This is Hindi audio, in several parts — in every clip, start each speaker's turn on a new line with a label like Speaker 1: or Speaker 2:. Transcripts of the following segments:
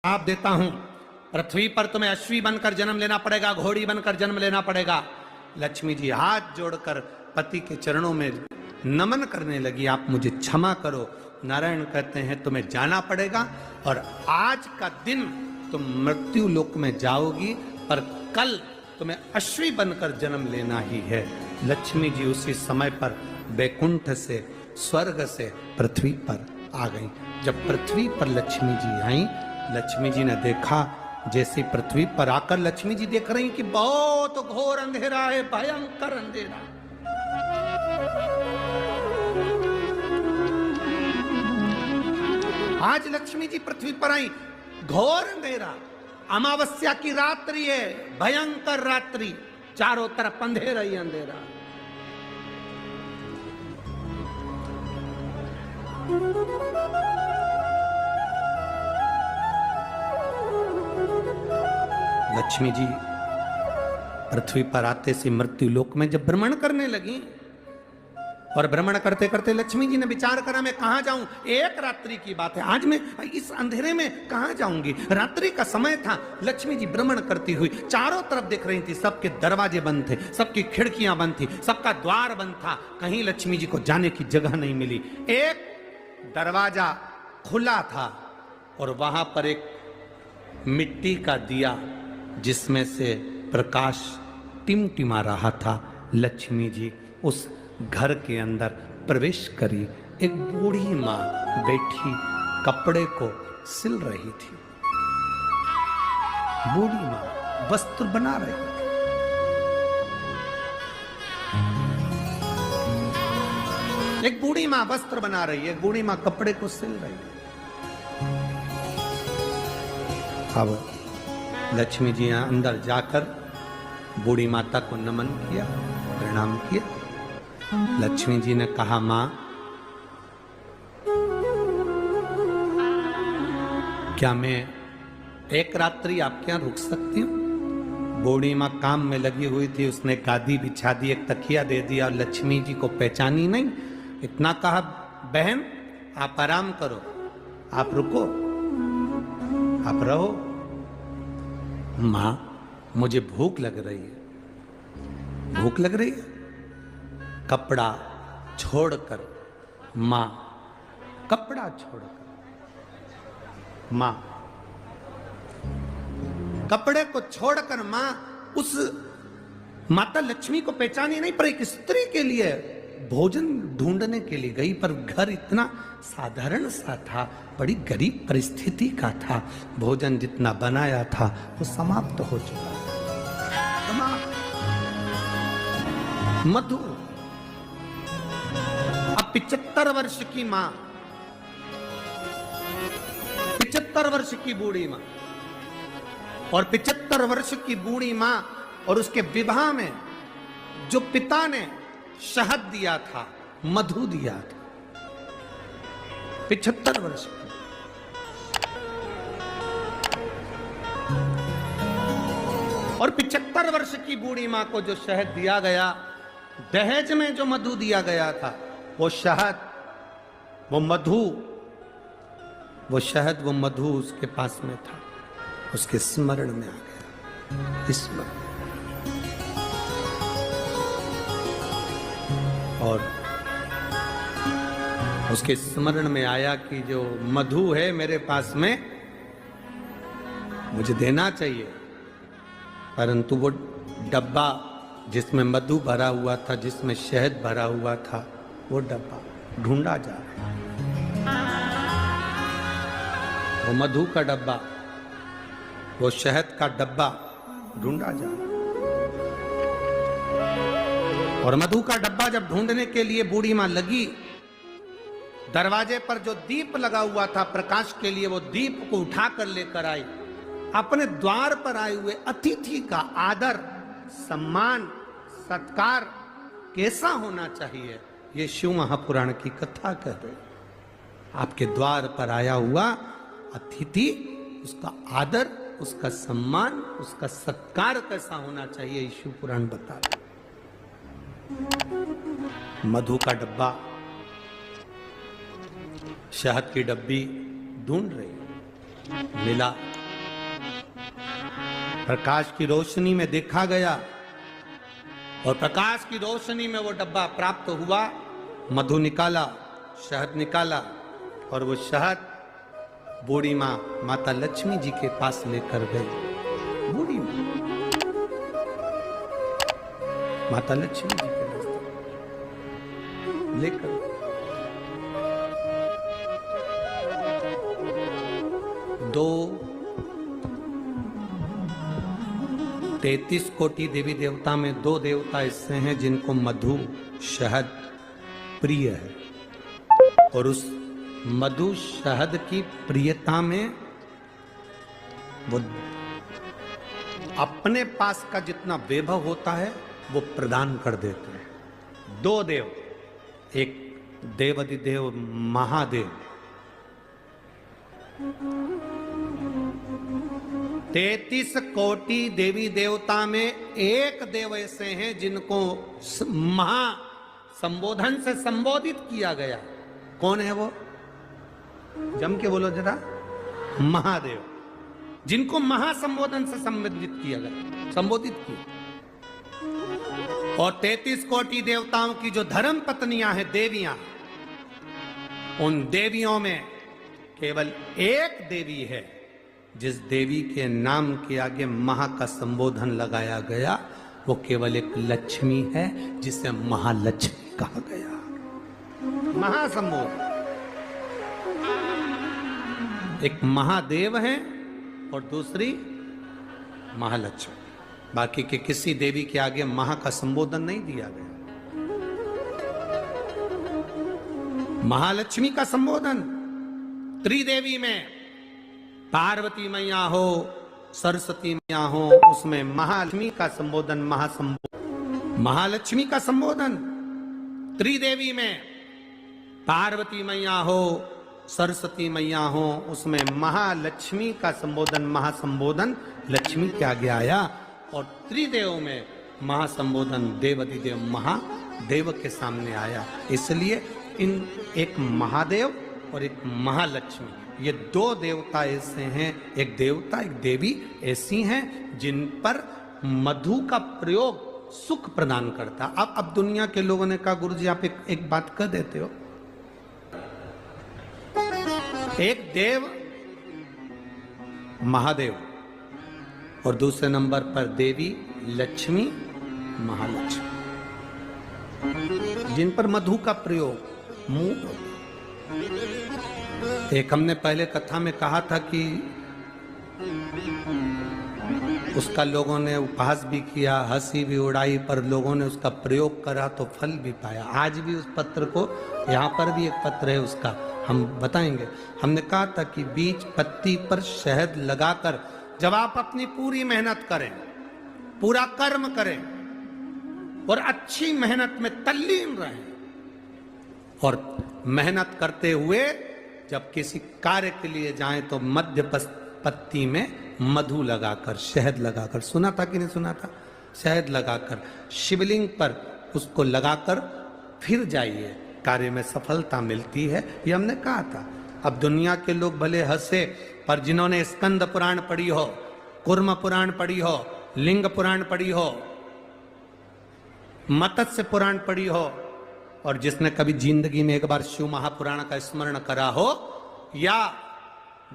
Speaker 1: आप देता हूं, पृथ्वी पर तुम्हें अश्वी बनकर जन्म लेना पड़ेगा, घोड़ी बनकर जन्म लेना पड़ेगा। लक्ष्मी जी हाथ जोड़कर पति के चरणों में नमन करने लगी, आप मुझे क्षमा करो। नारायण कहते हैं तुम्हें जाना पड़ेगा और आज का दिन तुम मृत्यु लोक में जाओगी, पर कल तुम्हें अश्वी बनकर जन्म लेना ही है। लक्ष्मी जी उसी समय पर वैकुंठ से, स्वर्ग से पृथ्वी पर आ गई। जब पृथ्वी पर लक्ष्मी जी आई, लक्ष्मी जी ने देखा, जैसे पृथ्वी पर आकर लक्ष्मी जी देख रही कि बहुत घोर अंधेरा है, भयंकर अंधेरा। आज लक्ष्मी जी पृथ्वी पर आई, घोर अंधेरा, अमावस्या की रात्रि है, भयंकर रात्रि, चारों तरफ अंधेरा ही अंधेरा। लक्ष्मी जी पृथ्वी पर आते से मृत्यु लोक में जब भ्रमण करने लगी, और भ्रमण करते करते लक्ष्मी जी ने विचार करा मैं कहां जाऊं, एक रात्रि की बात है, आज मैं इस अंधेरे में कहां जाऊंगी। रात्रि का समय था, लक्ष्मी जी भ्रमण करती हुई चारों तरफ देख रही थी, सबके दरवाजे बंद थे, सबकी खिड़कियां बंद थी, सबका द्वार बंद था, कहीं लक्ष्मी जी को जाने की जगह नहीं मिली। एक दरवाजा खुला था और वहां पर एक मिट्टी का दिया जिसमें से प्रकाश टिमटिमा रहा था। लक्ष्मी जी उस घर के अंदर प्रवेश करी। एक बूढ़ी मां बैठी कपड़े को सिल रही थी। बूढ़ी मां वस्त्र बना रही थी। एक बूढ़ी मां वस्त्र बना रही है, एक बूढ़ी मां कपड़े को सिल रही है। अब लक्ष्मी जी अंदर जाकर बूढ़ी माता को नमन किया, प्रणाम किया। लक्ष्मी जी ने कहा मां, क्या मैं एक रात्रि आपके यहां रुक सकती हूं? बूढ़ी मां काम में लगी हुई थी, उसने गादी बिछा दी, एक तकिया दे दिया और लक्ष्मी जी को पहचानी नहीं। इतना कहा बहन आप आराम करो, आप रुको, आप रहो। मां मुझे भूख लग रही है। भूख लग रही है? कपड़ा छोड़कर मां, कपड़ा छोड़कर मां, कपड़े को छोड़कर मां उस माता लक्ष्मी को पहचानी नहीं, पर एक स्त्री के लिए भोजन ढूंढने के लिए गई। पर घर इतना साधारण सा था, बड़ी गरीब परिस्थिति का था, भोजन जितना बनाया था वो समाप्त हो चुका था। मधु अब 75 वर्ष की मां, 75 वर्ष की बूढ़ी मां, और 75 वर्ष की बूढ़ी मां और उसके विवाह में जो पिता ने शहद दिया था, मधु दिया था, 75 वर्ष की। और 75 वर्ष की बूढ़ी मां को जो शहद दिया गया, दहेज में जो मधु दिया गया था, वो शहद, वो मधु, वो शहद, वो मधु उसके पास में था, उसके स्मरण में आ गया। स्मरण। और उसके स्मरण में आया कि जो मधु है मेरे पास में, मुझे देना चाहिए, परंतु वो डब्बा जिसमें मधु भरा हुआ था, जिसमें शहद भरा हुआ था, वो डब्बा ढूंढा जा रहा है। वो मधु का डब्बा, वो शहद का डब्बा ढूंढा जा रहा है। और मधु का डब्बा जब ढूंढने के लिए बूढ़ी मां लगी, दरवाजे पर जो दीप लगा हुआ था प्रकाश के लिए, वो दीप को उठाकर लेकर आई। अपने द्वार पर आए हुए अतिथि का आदर, सम्मान, सत्कार कैसा होना चाहिए, ये शिव महापुराण की कथा कह रहे। आपके द्वार पर आया हुआ अतिथि, उसका आदर, उसका सम्मान, उसका सत्कार कैसा होना चाहिए, शिव पुराण बता रहे। मधु का डब्बा, शहद की डब्बी ढूंढ रही, मिला। प्रकाश की रोशनी में देखा गया और प्रकाश की रोशनी में वो डब्बा प्राप्त हुआ। मधु निकाला, शहद निकाला और वो शहद बूढ़ी माँ माता लक्ष्मी जी के पास लेकर गई। बूढ़ी माँ माता लक्ष्मी जी के पास लेकर 33 कोटि देवी देवता में 2 देवता ऐसे हैं जिनको मधु शहद प्रिय है और उस मधु शहद की प्रियता में वो अपने पास का जितना वैभव होता है वो प्रदान कर देते हैं। 2 देव, एक देवाधिदेव महादेव, 33 कोटि देवी देवता में एक देव ऐसे हैं जिनको महा संबोधन से संबोधित किया गया। कौन है वो? जम के बोलो जरा। महादेव, जिनको महासंबोधन से संबोधित किया गया, संबोधित किया। और 33 कोटि देवताओं की जो धर्म पत्नियां हैं, देवियां, उन देवियों में केवल एक देवी है जिस देवी के नाम के आगे महा का संबोधन लगाया गया, वो केवल एक लक्ष्मी है जिसे महालक्ष्मी कहा गया। महासंबोधन, एक महादेव है और दूसरी महालक्ष्मी। बाकी के किसी देवी के आगे महा का संबोधन नहीं दिया गया। महालक्ष्मी का संबोधन त्रिदेवी में, पार्वती मैया हो, सरस्वती मैया हो, उसमें महालक्ष्मी का संबोधन, महालक्ष्मी का संबोधन त्रिदेवी में, पार्वती मैया हो, सरस्वती मैया हो, उसमें महालक्ष्मी का संबोधन, महासंबोधन लक्ष्मी के आगे आया। और त्रिदेव में महासंबोधन देवाधिदेव महादेव के सामने आया। इसलिए इन एक महादेव और एक महालक्ष्मी, ये 2 देवता ऐसे हैं, एक देवता एक देवी ऐसी हैं जिन पर मधु का प्रयोग सुख प्रदान करता। अब दुनिया के लोगों ने कहा, गुरु जी आप एक बात कह देते हो, एक देव महादेव और दूसरे नंबर पर देवी लक्ष्मी महालक्ष्मी, जिन पर मधु का प्रयोग मुंह। एक हमने पहले कथा में कहा था कि उसका लोगों ने उपहास भी किया, हंसी भी उड़ाई, पर लोगों ने उसका प्रयोग करा तो फल भी पाया। आज भी उस पत्र को, यहाँ पर भी एक पत्र है उसका, हम बताएंगे। हमने कहा था कि बीज पत्ती पर शहद लगाकर जब आप अपनी पूरी मेहनत करें, पूरा कर्म करें और अच्छी मेहनत में तल्लीन रहें, और मेहनत करते हुए जब किसी कार्य के लिए जाएं तो मध्य पत्ती में मधु लगाकर, शहद लगाकर, सुना था कि नहीं सुना था? शहद लगाकर शिवलिंग पर उसको लगाकर फिर जाइए, कार्य में सफलता मिलती है। ये हमने कहा था। अब दुनिया के लोग भले हंसे, पर जिन्होंने स्कंद पुराण पढ़ी हो, कुर्म पुराण पढ़ी हो, लिंग पुराण पढ़ी हो, मत्स्य पुराण पढ़ी हो, और जिसने कभी जिंदगी में एक बार शिव महापुराण का स्मरण करा हो या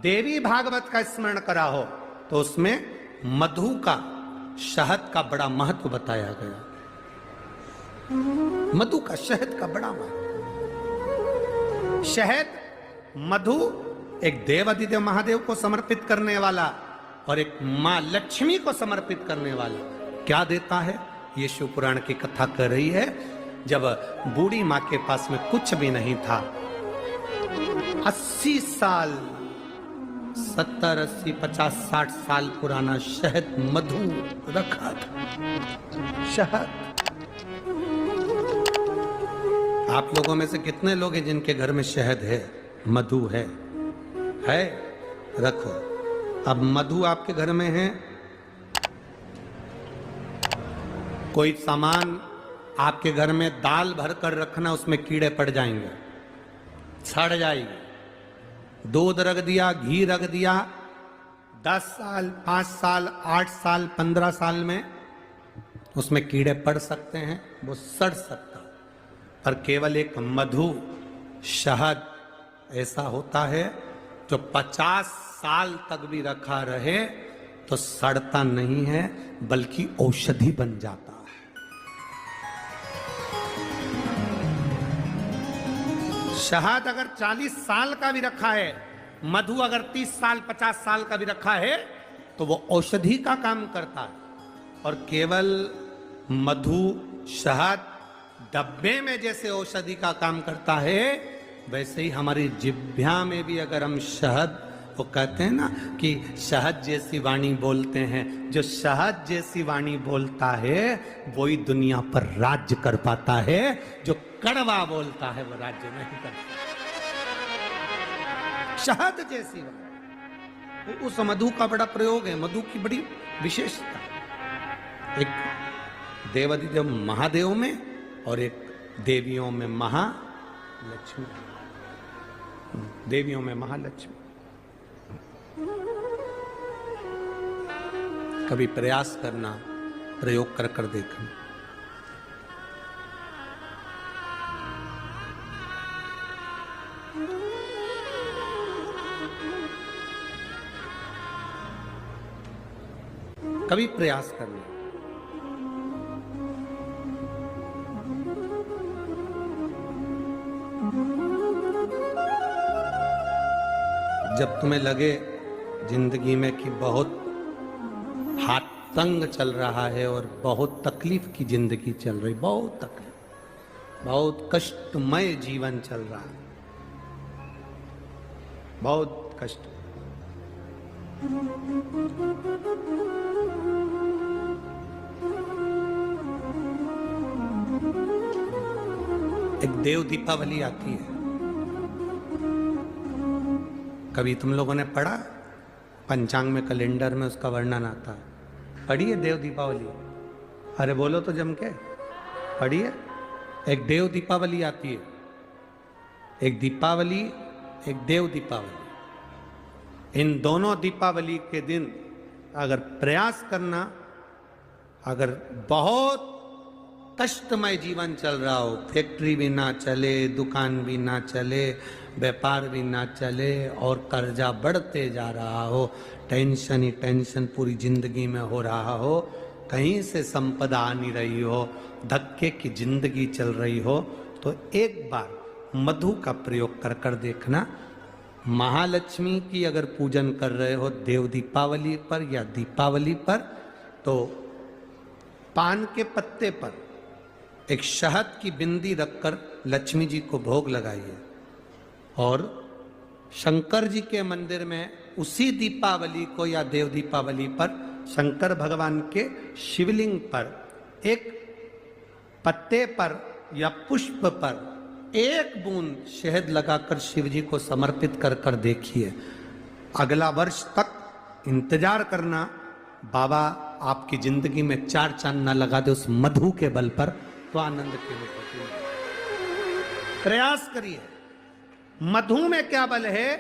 Speaker 1: देवी भागवत का स्मरण करा हो, तो उसमें मधु का, शहद का बड़ा महत्व बताया गया। मधु का, शहद का बड़ा महत्व। शहद, मधु एक देवाधिदेव महादेव को समर्पित करने वाला और एक मां लक्ष्मी को समर्पित करने वाला क्या देता है, ये शिव पुराण की कथा कर रही है। जब बूढ़ी मां के पास में कुछ भी नहीं था, 80 साल, 70, 80, 50, 60 साल पुराना शहद, मधु रखा था। शहद, आप लोगों में से कितने लोग हैं जिनके घर में शहद है, मधु है? रखो। अब मधु आपके घर में है, कोई सामान आपके घर में दाल भर कर रखना, उसमें कीड़े पड़ जाएंगे, सड़ जाएगी। दूध रख दिया, घी रख दिया, 10 साल, 5 साल, 8 साल, 15 साल में उसमें कीड़े पड़ सकते हैं, वो सड़ सकता, पर केवल एक मधु, शहद ऐसा होता है जो 50 साल तक भी रखा रहे तो सड़ता नहीं है, बल्कि औषधि बन जाता है। शहद अगर 40 साल का भी रखा है, मधु अगर 30 साल 50 साल का भी रखा है, तो वो औषधि का काम करता है। और केवल मधु, शहद डब्बे में जैसे औषधि का काम करता है, वैसे ही हमारी जिह्वा में भी अगर हम शहद, वो कहते हैं ना कि शहद जैसी वाणी बोलते हैं, जो शहद जैसी वाणी बोलता है वही दुनिया पर राज्य कर पाता है, जो कड़वा बोलता है वो राज्य नहीं कर पाता। शहद जैसी वाणी, तो उस मधु का बड़ा प्रयोग है, मधु की बड़ी विशेषता। एक देवाधिदेव महादेव में और एक देवियों में महालक्ष्मी, देवियों में महालक्ष्मी। कभी प्रयास करना, प्रयोग कर कर देखना। कभी प्रयास करना। जब तुम्हें लगे जिंदगी में कि बहुत हाथ तंग चल रहा है और बहुत तकलीफ की जिंदगी चल रही, बहुत तकलीफ, बहुत कष्टमय जीवन चल रहा है, बहुत कष्ट। एक देव दीपावली आती है, कभी तुम लोगों ने पढ़ा? पंचांग में, कैलेंडर में उसका वर्णन आता है। पढ़िए देव दीपावली, अरे बोलो तो जम के पढ़िए। एक देव दीपावली आती है, एक दीपावली, एक देव दीपावली। इन दोनों दीपावली के दिन अगर प्रयास करना, अगर बहुत कष्टमय जीवन चल रहा हो, फैक्ट्री भी ना चले, दुकान भी ना चले, व्यापार भी ना चले और कर्जा बढ़ते जा रहा हो, टेंशन ही टेंशन पूरी जिंदगी में हो रहा हो, कहीं से संपदा आ नहीं रही हो, धक्के की जिंदगी चल रही हो, तो एक बार मधु का प्रयोग कर कर देखना। महालक्ष्मी की अगर पूजन कर रहे हो देव दीपावली पर या दीपावली पर, तो पान के पत्ते पर एक शहद की बिंदी रखकर लक्ष्मी जी को भोग लगाइए, और शंकर जी के मंदिर में उसी दीपावली को या देव दीपावली पर शंकर भगवान के शिवलिंग पर एक पत्ते पर या पुष्प पर एक बूंद शहद लगाकर शिव जी को समर्पित कर कर देखिए। अगला वर्ष तक इंतजार करना, बाबा आपकी जिंदगी में 4 चांद ना लगा दे उस मधु के बल पर, तो आनंद के लिए प्रयास करिए। मधु में क्या बल है?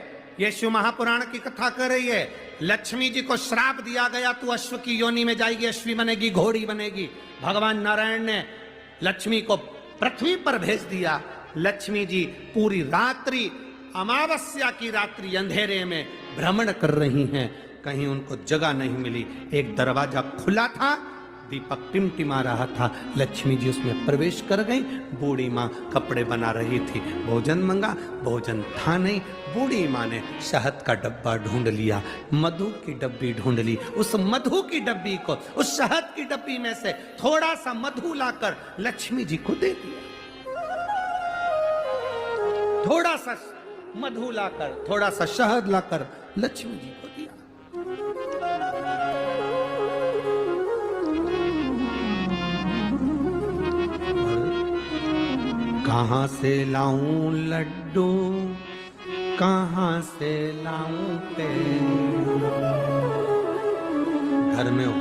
Speaker 1: ये शिव महापुराण की कथा कर रही है। लक्ष्मी जी को श्राप दिया गया, तू अश्व की योनि में जाएगी, अश्वी बनेगी, घोड़ी बनेगी। भगवान नारायण ने लक्ष्मी को पृथ्वी पर भेज दिया। लक्ष्मी जी पूरी रात्रि, अमावस्या की रात्रि अंधेरे में भ्रमण कर रही हैं, कहीं उनको जगह नहीं मिली। एक दरवाजा खुला था, दीपक टिमटिमा रहा था, लक्ष्मी जी उसमें प्रवेश कर गई। बूढ़ी माँ कपड़े बना रही थी, भोजन मंगा, भोजन था नहीं। बूढ़ी माँ ने शहद का डब्बा ढूंढ लिया, मधु की डब्बी ढूंढ ली। उस मधु की डब्बी को, उस शहद की डब्बी में से थोड़ा सा मधु लाकर लक्ष्मी जी को दे दिया। थोड़ा सा मधु लाकर, थोड़ा सा शहद लाकर लक्ष्मी जी को दिया। कहाँ से लाऊं लड्डू, कहाँ से लाऊं पेड़, घर में हो